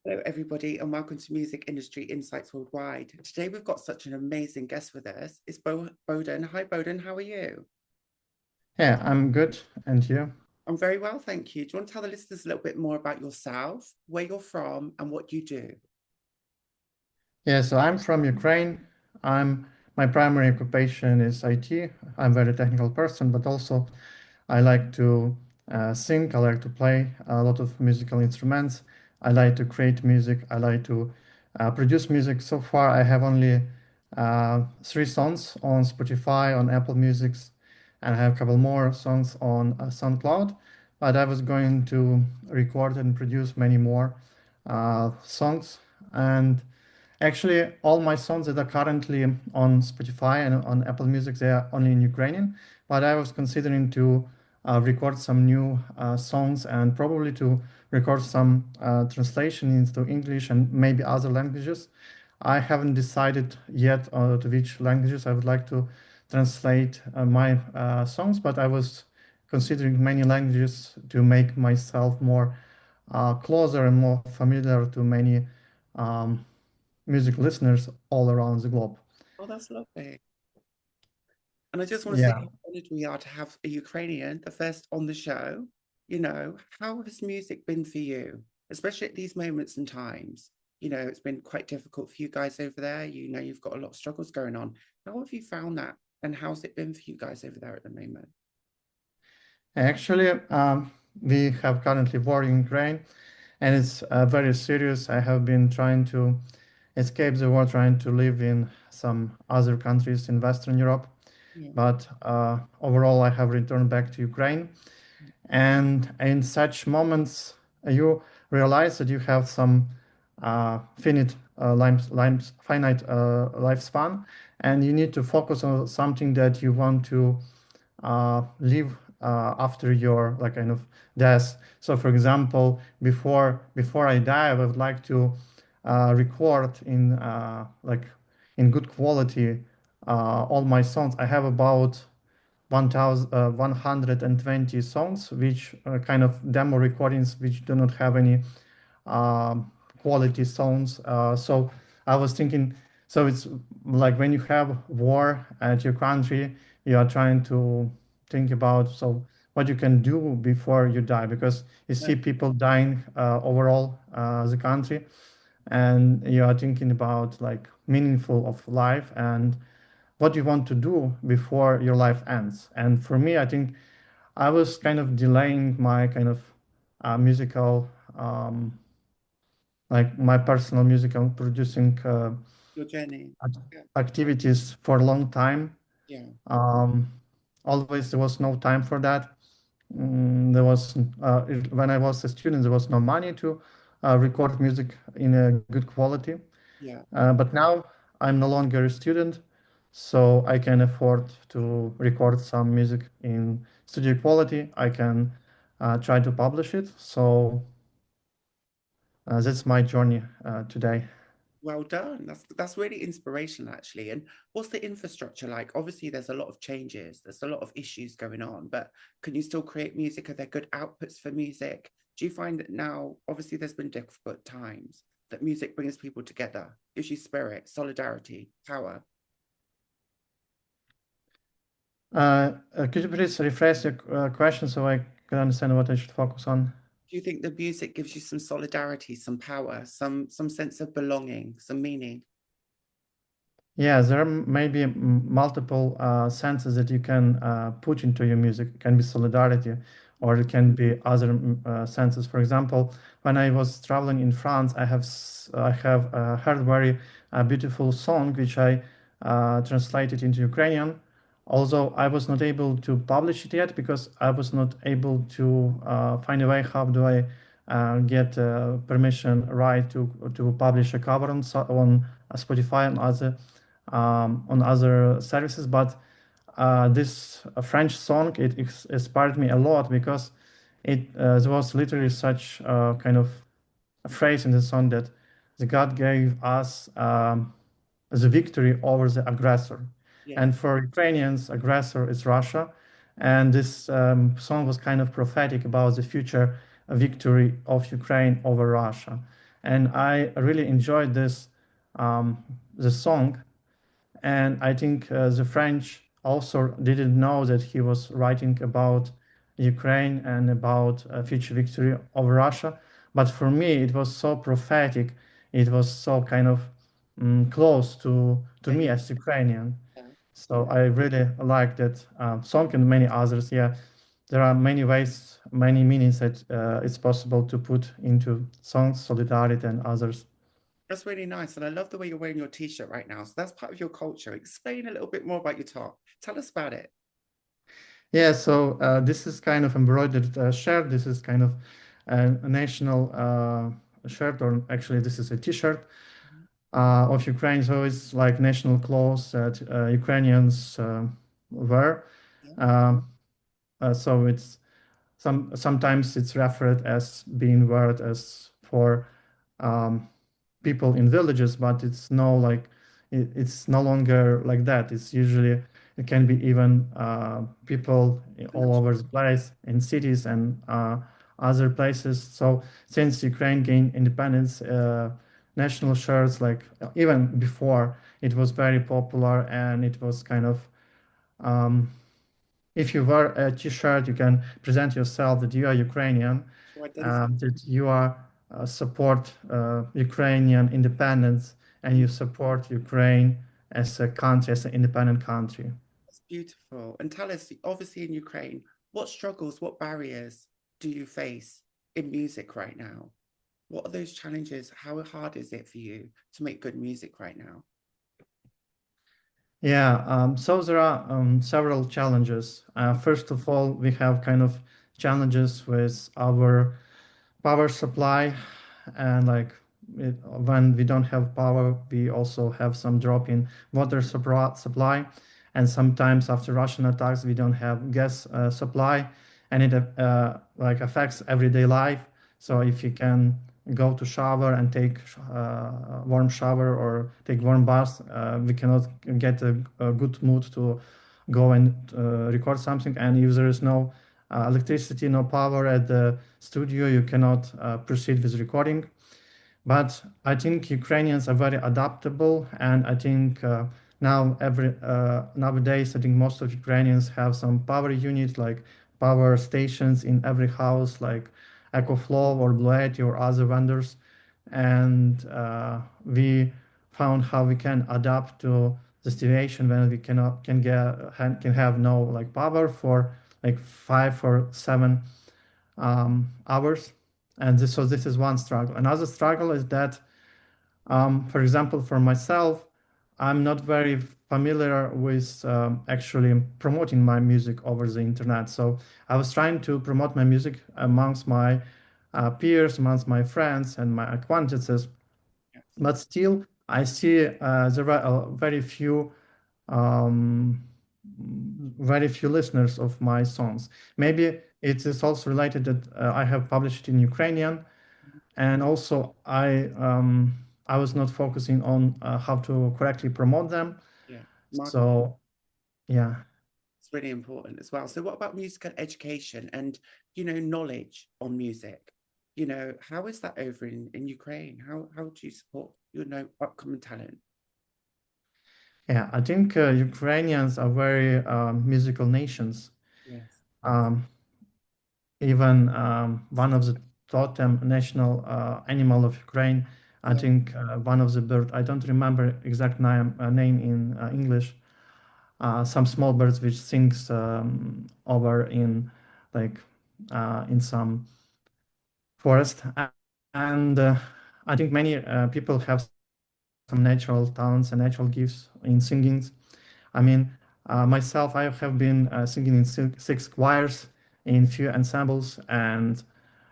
Hello, everybody, and welcome to Music Industry Insights Worldwide. Today, we've got such an amazing guest with us. It's Bohdan. Hi, Bohdan. How are you? Yeah, I'm good. And you? I'm very well, thank you. Do you want to tell the listeners a little bit more about yourself, where you're from, and what you do? Yeah, so I'm from Ukraine. I'm My primary occupation is IT. I'm a very technical person, but also I like to sing. I like to play a lot of musical instruments. I like to create music. I like to produce music. So far, I have only three songs on Spotify, on Apple Music, and I have a couple more songs on SoundCloud. But I was going to record and produce many more songs. And actually, all my songs that are currently on Spotify and on Apple Music, they are only in Ukrainian. But I was considering to record some new songs and probably to record some translation into English and maybe other languages. I haven't decided yet to which languages I would like to translate my songs, but I was considering many languages to make myself more closer and more familiar to many um, music listeners all around the globe. Oh, that's lovely. And I just want to say Yeah. how honored we are to have a Ukrainian, the first on the show. How has music been for you, especially at these moments and times? It's been quite difficult for you guys over there. You've got a lot of struggles going on. How have you found that? And how's it been for you guys over there at the moment? Actually, we have currently war in Ukraine, and it's very serious. I have been trying to escape the war, trying to live in some other countries in Western Europe. Yeah. But overall, I have returned back to Ukraine. And in such moments, you realize that you have some finite lifespan, and you need to focus on something that you want to live after your like kind of death. So, for example, before I die, I would like to record in in good quality all my songs. I have about 120 songs, which are kind of demo recordings, which do not have any um, quality songs. So I was thinking, so it's like when you have war at your country, you are trying to think about so what you can do before you die, because you Yeah. see people dying overall the country, and you are thinking about like meaningful of life and what you want to do before your life ends. And for me, I think I was kind of delaying my kind of musical, like my personal musical producing Your journey. Yeah. activities for a long time. Yeah. Um, Always there was no time for that. There was when I was a student, there was no money to record music in a good quality. Yeah. But now I'm no longer a student, so I can afford to record some music in studio quality. I can try to publish it. So that's my journey today. Well done. That's really inspirational, actually. And what's the infrastructure like? Obviously, there's a lot of changes. There's a lot of issues going on, but can you still create music? Are there good outputs for music? Do you find that now, obviously, there's been difficult times, that music brings people together, gives you spirit, solidarity, power? Could you please rephrase your question so I can understand what I should focus on? Do you think the music gives you some solidarity, some power, some sense of belonging, some meaning? Yeah, there are maybe multiple senses that you can put into your music. It can be solidarity, or it can be other senses. For example, when I was traveling in France, I have heard very beautiful song which I translated into Ukrainian. Although I was not able to publish it yet because I was not able to find a way how do I get permission right to publish a cover on Spotify and other on other services. But this French song inspired me a lot because there was literally such kind of a phrase in the song that the God gave us the victory over the aggressor. Yeah. And for Ukrainians, aggressor is Russia. And this song was kind of prophetic about the future victory of Ukraine over Russia. and I really enjoyed um, this song. And I think the French also didn't know that he was writing about Ukraine and about future victory over Russia. But for me, it was so prophetic. It was so kind of close to Very me in- as Ukrainian. yeah. So I really like that song and many others. Yeah, there are many ways, many meanings that it's possible to put into songs, solidarity and others. That's really nice. And I love the way you're wearing your t-shirt right now. So that's part of your culture. Explain a little bit more about your top. Tell us about it. Yeah, so this is kind of embroidered shirt. This is kind of a national shirt, or actually, this is a t-shirt Mhm. of Ukraine. So it's like national clothes that Ukrainians wear. Yeah. Um, so it's sometimes it's referred as being worn as for um, people in villages, but it's no like it's no longer like that. It's usually it can be even people all International. over the place in cities and other places. So since Ukraine gained independence, national shirts like even before it was very popular and it was kind of um, if you wear a t-shirt, you can present yourself that you are Ukrainian, To identify. that you are support Ukrainian independence, and you Mhm. support Ukraine as a country, as an independent country. That's beautiful. And tell us, obviously in Ukraine, what struggles, what barriers do you face in music right now? What are those challenges? How hard is it for you to make good music right now? Yeah, so there are several challenges. First of all, we have kind of challenges with our power supply, and like when we don't have power, we also have some drop in water supply, and sometimes after Russian attacks we don't have gas supply, and it like affects everyday life. So if you can go to shower and take warm shower or take warm bath, we cannot get a good mood to go and record something. And if there is no electricity, no power at the studio, you cannot proceed with recording. But I think Ukrainians are very adaptable, and I think now every nowadays I think most of Ukrainians have some power units like power stations in every house, like EcoFlow or Bluetti or other vendors, and we found how we can adapt to the situation when we cannot can have no like power for like 5 or 7 hours. And so this is one struggle. Another struggle is that, for example, for myself, I'm not very familiar with actually promoting my music over the internet. So I was trying to promote my music amongst my peers, amongst my friends and my acquaintances, Yes. but still, I see there are um, very few listeners of my songs. Maybe it is also related that I have published in Ukrainian, Mhm. and also I was not focusing on how to correctly promote them. Yeah. Marketing So yeah. is really important as well. So what about musical education and, knowledge on music? How is that over in Ukraine? How do you support, upcoming talent? Yeah, I think Ukrainians are very musical nations. Yes. Um, Even one of the totem national animal of Ukraine. I Yeah. think one of the bird. I don't remember exact name in English. Some small birds which sings over in like in some forest, and I think many people have some natural talents and natural gifts in singing. I mean, myself, I have been singing in six choirs, in few ensembles, and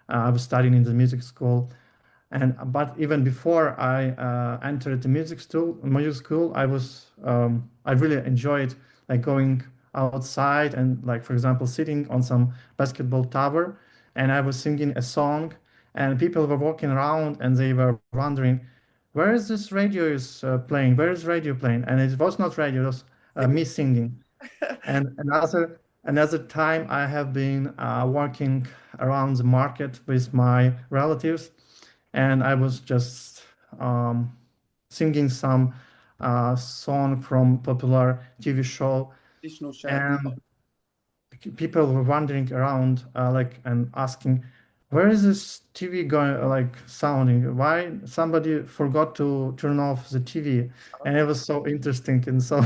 I was studying in the music school. And but even before I entered the music school, I really enjoyed like going outside and like for example sitting on some basketball tower, and I was singing a song, and people were walking around and they were wondering, where is this radio is playing? Where is radio playing? And it was not radio; it was Singing. me singing. And another time I have been working around the market with my relatives, and I was just um, singing some song from popular TV show, Additional shows. and people were wandering around like and asking, where is this TV going like sounding? Why somebody forgot to turn off the TV? And it Oh, was so interesting and so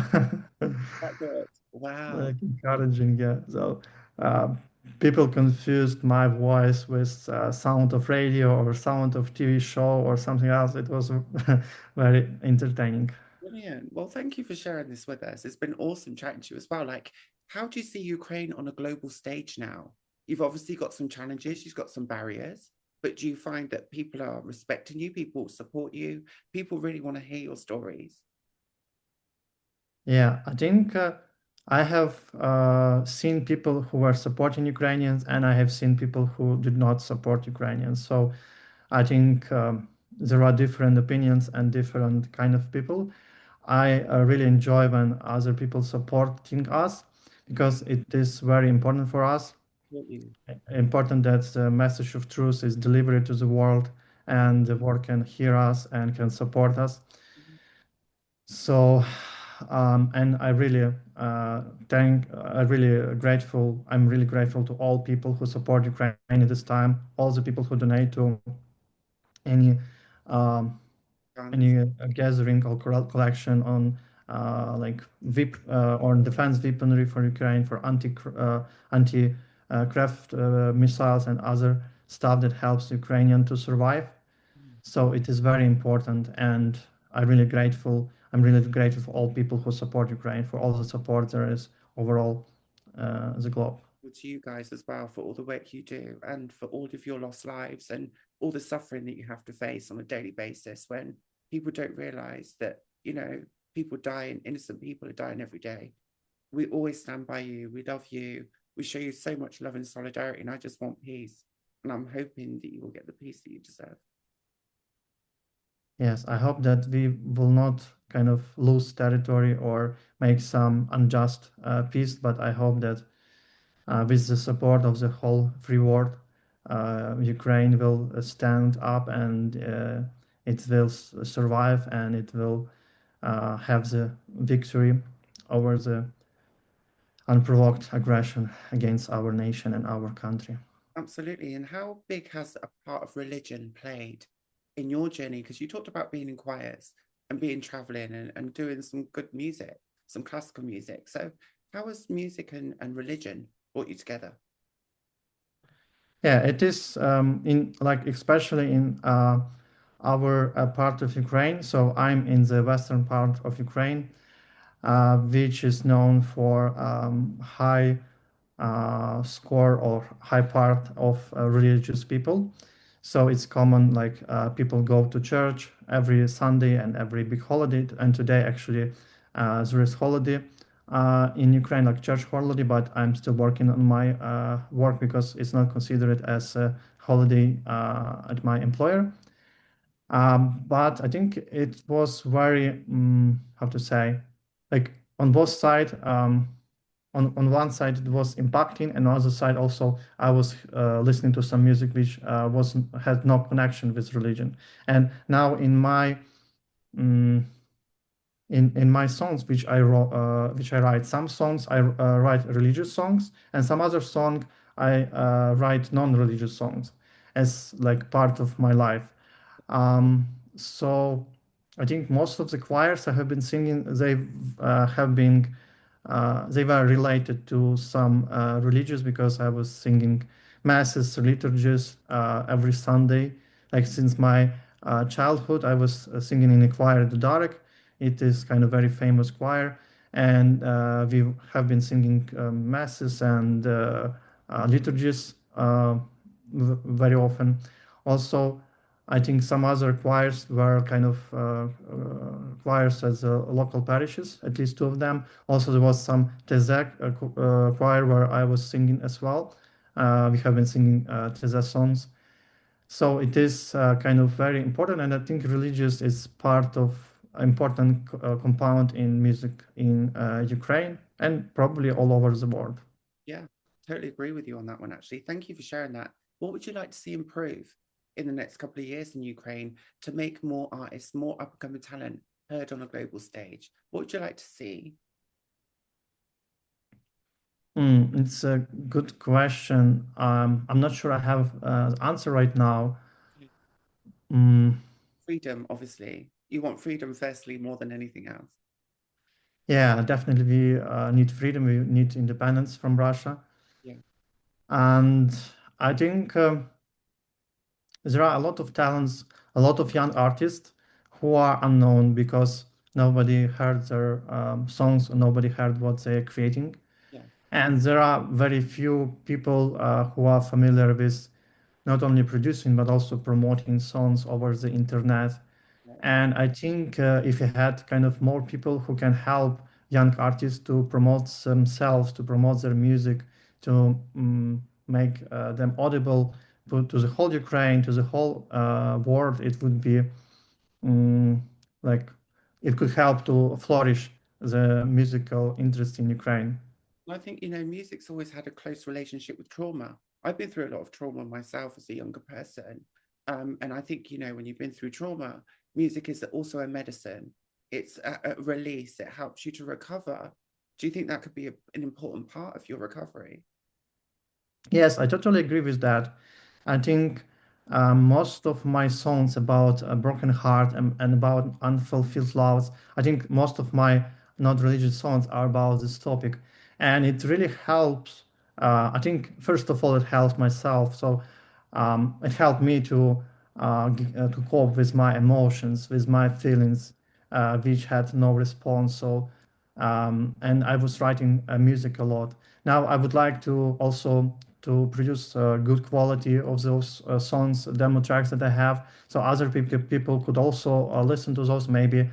that good. Wow. like encouraging. Yeah. So uh, people confused my voice with sound of radio or sound of TV show or something else. It was very entertaining. Brilliant. Well, thank you for sharing this with us. It's been awesome chatting to you as well. Like, how do you see Ukraine on a global stage now? You've obviously got some challenges, you've got some barriers, but do you find that people are respecting you, people support you, people really want to hear your stories? Yeah, I think I have seen people who were supporting Ukrainians, and I have seen people who did not support Ukrainians. So I think there are different opinions and different kind of people. I really enjoy when other people supporting us because it is very important for us. Support you. Important that the message of truth is delivered to the world and the world can hear us and can support us. So, and I really I really grateful. I'm really grateful to all people who support Ukraine at this time. All the people who donate to any um, Guns. any gathering or collection on like VIP or defense weaponry for Ukraine for anti craft missiles and other stuff that helps Ukrainian to survive. So it is very important, and I'm really grateful. I'm really grateful for all people who support Ukraine, for all the support there is overall the globe. To you guys as well for all the work you do and for all of your lost lives and all the suffering that you have to face on a daily basis when people don't realize that, people dying, innocent people are dying every day. We always stand by you. We love you. We show you so much love and solidarity. And I just want peace. And I'm hoping that you will get the peace that you deserve. Yes, I hope that we will not kind of lose territory or make some unjust peace, but I hope that with the support of the whole free world, Ukraine will stand up and it will survive and it will have the victory over the unprovoked aggression against our nation and our country. Absolutely. And how big has a part of religion played in your journey? Because you talked about being in choirs and being traveling and doing some good music, some classical music. So, how has music and religion brought you together? Yeah, it is in like especially in our part of Ukraine. So I'm in the western part of Ukraine, which is known for high score or high part of religious people. So it's common like people go to church every Sunday and every big holiday. And today actually there is holiday in Ukraine, like church holiday, but I'm still working on my work because it's not considered as a holiday at my employer. But I think it was very, how to say, like on both sides. On one side it was impacting, and on the other side also I was listening to some music which was had no connection with religion. And now mm, in my songs which I wrote, which I write, some songs I write religious songs, and some other song I write non-religious songs as like part of my life. Um, so I think most of the choirs I have been singing, have been they were related to some religious because I was singing masses, liturgies every Sunday. Like since my childhood, I was singing in a choir at the Darek. It is kind of very famous choir, and we have been singing masses and liturgies very often. Also, I think some other choirs were kind of choirs as local parishes, at least two of them. Also, there was some Tezek choir where I was singing as well. We have been singing Tezek songs. So it is kind of very important, and I think religious is part of important compound in music in Ukraine and probably all over the world. Yeah, totally agree with you on that one, actually. Thank you for sharing that. What would you like to see improve in the next couple of years in Ukraine to make more artists, more up and coming talent heard on a global stage? What would you like to see? It's a good question. I'm not sure I have the answer right now. Mm, Freedom, obviously. You want freedom firstly more than anything else. yeah, definitely we need freedom. We need independence from Russia. Yeah, And I think there are a lot of talents, a lot of young artists who are unknown because nobody heard their songs, or nobody heard what they're creating. yeah, And there are very few people who are familiar with not only producing but also promoting songs over the internet. yeah. And I think if you had kind of more people who can help young artists to promote themselves, to promote their music, to make them audible to the whole Ukraine, to the whole world, it would be um, like it could help to flourish the musical interest in Ukraine. I think, music's always had a close relationship with trauma. I've been through a lot of trauma myself as a younger person. And I think, when you've been through trauma, music is also a medicine. It's a release. It helps you to recover. Do you think that could be an important part of your recovery? Yes, I totally agree with that. I think most of my songs about a broken heart and about unfulfilled loves, I think most of my not religious songs are about this topic. And it really helps. I think, first of all, it helps myself. So it helped me to cope with my emotions, with my feelings, which had no response. So, and I was writing music a lot. Now I would like to also to produce good quality of those songs, demo tracks that I have, so other people could also listen to those. Maybe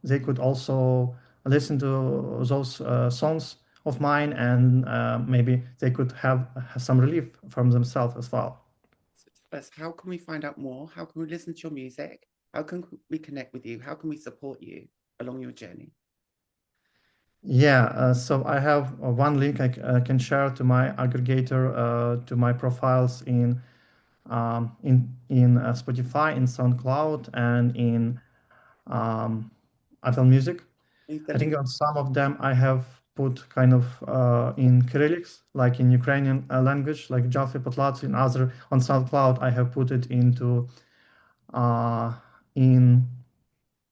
they could also listen to those songs of mine, and maybe they could have some relief from themselves as well. So tell us, how can we find out more? How can we listen to your music? How can we connect with you? How can we support you along your journey? Yeah, so I have one link I can share to my aggregator, to my profiles in Spotify, in SoundCloud, and in um, Apple Music. Leave the I think link. on some of them I have put kind of in Cyrillics, like in Ukrainian language, like Jalfi Potlatsi. In other on SoundCloud, I have put it into uh, in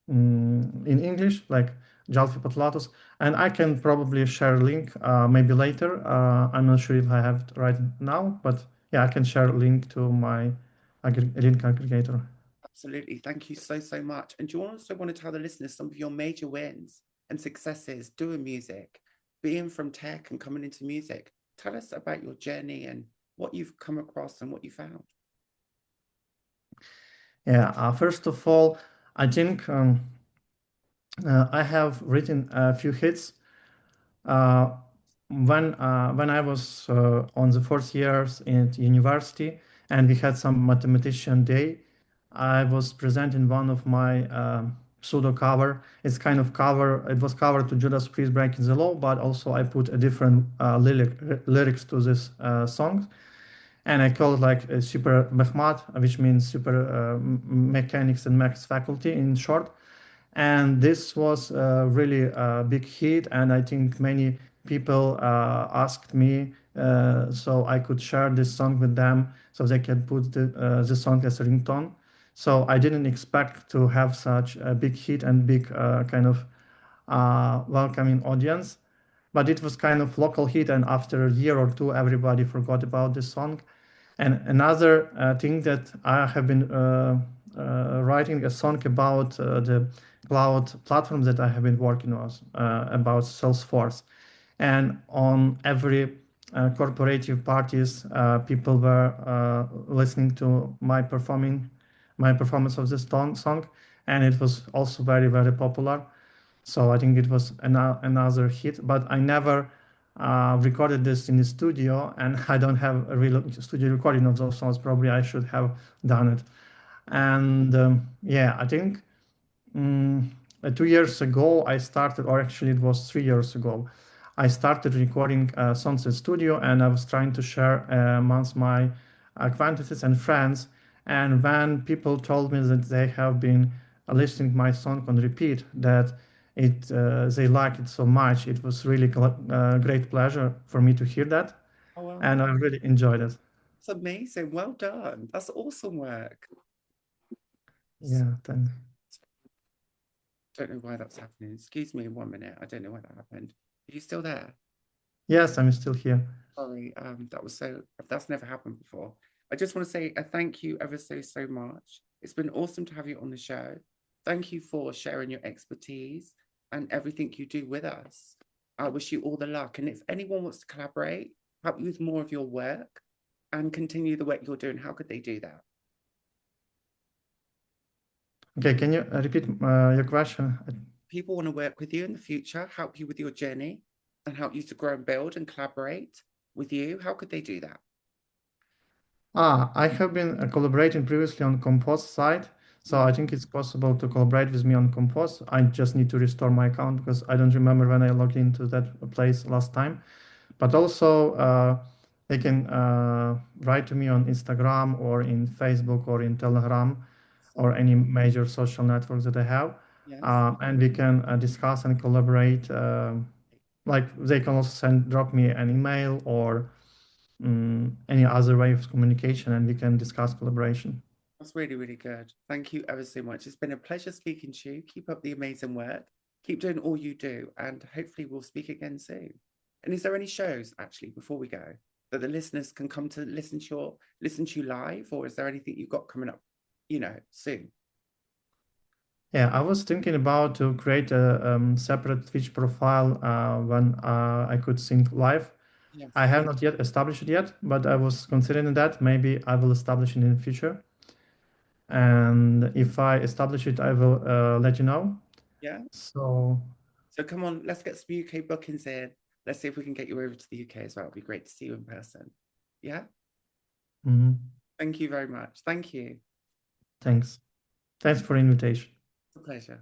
in English, like Jalfi Potlatos. And I can probably share a link maybe later. I'm not sure if I have it right now, but yeah, I can share a link to my link aggregator. Absolutely. Thank you so, so much. And do you also want to tell the listeners some of your major wins and successes doing music, being from tech and coming into music? Tell us about your journey and what you've come across and what you found. Yeah, first of all, I think I have written a few hits. Uh, when I was on the fourth years in university, and we had some mathematician day, I was presenting one of my pseudo cover. It's kind of cover. It was covered to Judas Priest Breaking the Law, but also I put a different lyrics to this song, and I call it like a super mechmat, which means super mechanics and maths faculty in short. And this was really a big hit, and I think many people asked me so I could share this song with them so they can put the song as a ringtone. So I didn't expect to have such a big hit and big kind of welcoming audience, but it was kind of local hit, and after a year or two everybody forgot about this song. And another thing that I have been writing a song about the cloud platform that I have been working on, about Salesforce. And on every corporative parties, people were listening to my performance of this song, and it was also very, very popular. So I think it was another hit, but I never recorded this in the studio, and I don't have a real studio recording of those songs. Probably I should have done it. And yeah, I think 2 years ago I started, or actually it was 3 years ago, I started recording songs in studio, and I was trying to share amongst my acquaintances and friends. And when people told me that they have been listening my song on repeat, that they like it so much, it was really great pleasure for me to hear that, Oh, and wow. I really enjoyed it. That's amazing. Well done. That's awesome work. Yeah, thanks. Don't know why that's happening. Excuse me 1 minute. I don't know why that happened. Are you still there? Yes, I'm still here. Sorry, that's never happened before. I just want to say a thank you ever so much. It's been awesome to have you on the show. Thank you for sharing your expertise and everything you do with us. I wish you all the luck. And if anyone wants to collaborate, help you with more of your work and continue the work you're doing, how could they do that? Okay, can you repeat your question? People want to work with you in the future, help you with your journey, and help you to grow and build and collaborate with you. How could they do that? I have been collaborating previously on Compose side, so Yeah, I think it's possible to collaborate with me on Compose. I just need to restore my account because I don't remember when I logged into that place last time. But also, they can write to me on Instagram or in Facebook or in Telegram or any major social networks that I have, yes. and we can discuss and collaborate. Like they can also drop me an email or any other way of communication, and we can discuss collaboration. That's really, really good. Thank you ever so much. It's been a pleasure speaking to you. Keep up the amazing work. Keep doing all you do, and hopefully we'll speak again soon. And is there any shows actually before we go that the listeners can come to listen to you live, or is there anything you've got coming up, soon? Yeah, I was thinking about to create a separate Twitch profile when I could sing live. I Yes. have not yet established it yet, but I was considering that. Maybe I will establish it in the future. And if I establish it, I will let you know. Yeah. So, So come on, let's get some UK bookings in. Let's see if we can get you over to the UK as well. It'd be great to see you in person. Yeah. mhm, Thank you very much. Thank you. thanks. Thanks for the invitation. It's a pleasure.